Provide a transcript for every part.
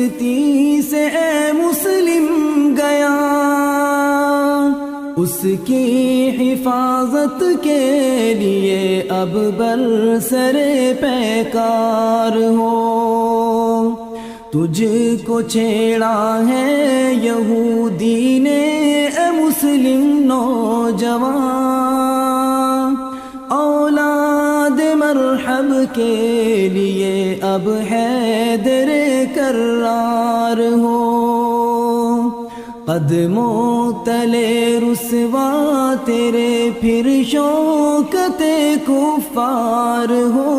سستی سے اے مسلم گیا، اس کی حفاظت کے لیے اب برسر پیکار ہو۔ تجھ کو چھیڑا ہے یہودی نے اے مسلم نوجوان، اولاد مرحب کے لیے اب حیدر کرار ہو۔ قدموں تلے رسوا تیرے پھر شوکت کفار ہو۔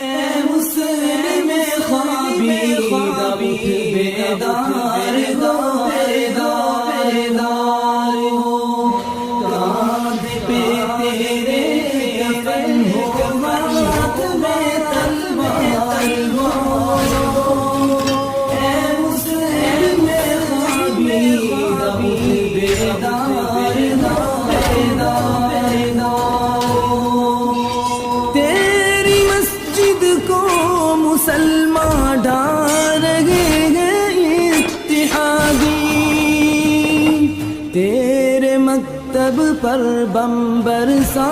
اے مسلم خوابی بیدار ہو، بیدار ہو، کاندھ پہ تیرے کفن ہو، ہاتھ میں تلوار ہو۔ اے مسلم خوابی بیدار ہو، بیدار ہو، تیری مسجد کو مسلمان ڈھا رہے ہیں اتحادی، تیرے مکتب پر بم برسا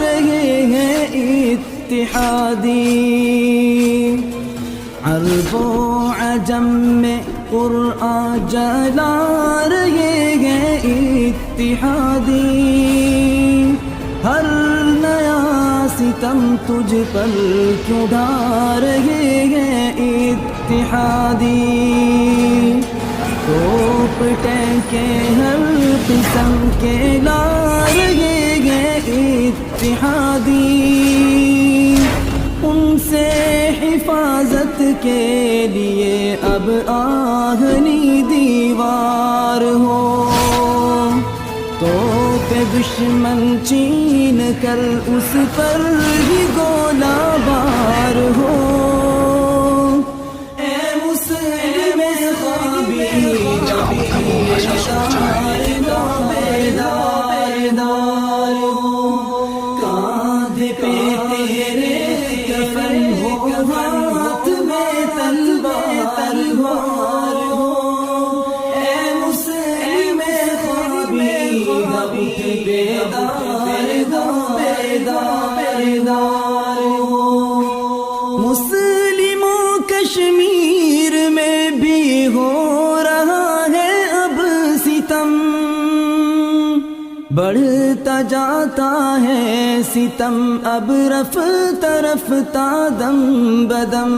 رہے ہیں اتحادی، عرب و عجم میں قرآن جلا رہے ہیں اتحادی، ہر نیا ستم تجھ پر کیوں ڈھا رہے ہیں اتحادی، توپ ٹینکے ہر قسم کے لا رہے ہیں اتحادی، ان سے حفاظت کے لیے اب آہنی دیوار ہو، تو پہ دشمن چین کر اس پر ہی گولہ بار ہو۔ اے مسلم خوابی بیدار ہو، کاندھ پہ تیرے کفن ہو، ہاتھ میں تلوار ہو۔ اے مسلم خوابی بیدار ہو، مسلموں کشمیر میں بھی ہو رہا ہے اب ستم، بڑھتا جاتا ہے ستم اب رفتہ رفتہ دم بدم،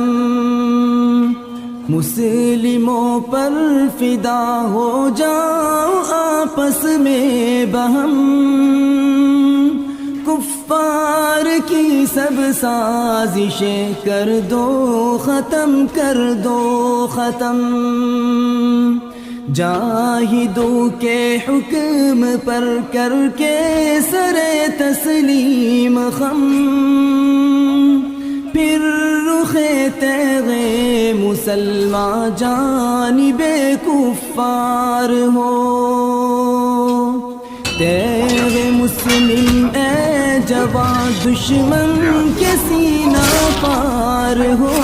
مسلموں پر فدا ہو جاؤ آپس میں بہم، کفار کی سب سازشیں کر دو ختم، کر دو ختم، جاہدوں کے حکم پر کر کے سر تسلیم خم، پھر رخ تیغ مسلمان جانب کفار ہو، تیغ مسلم اے جوان دشمن کے سینہ پار ہو۔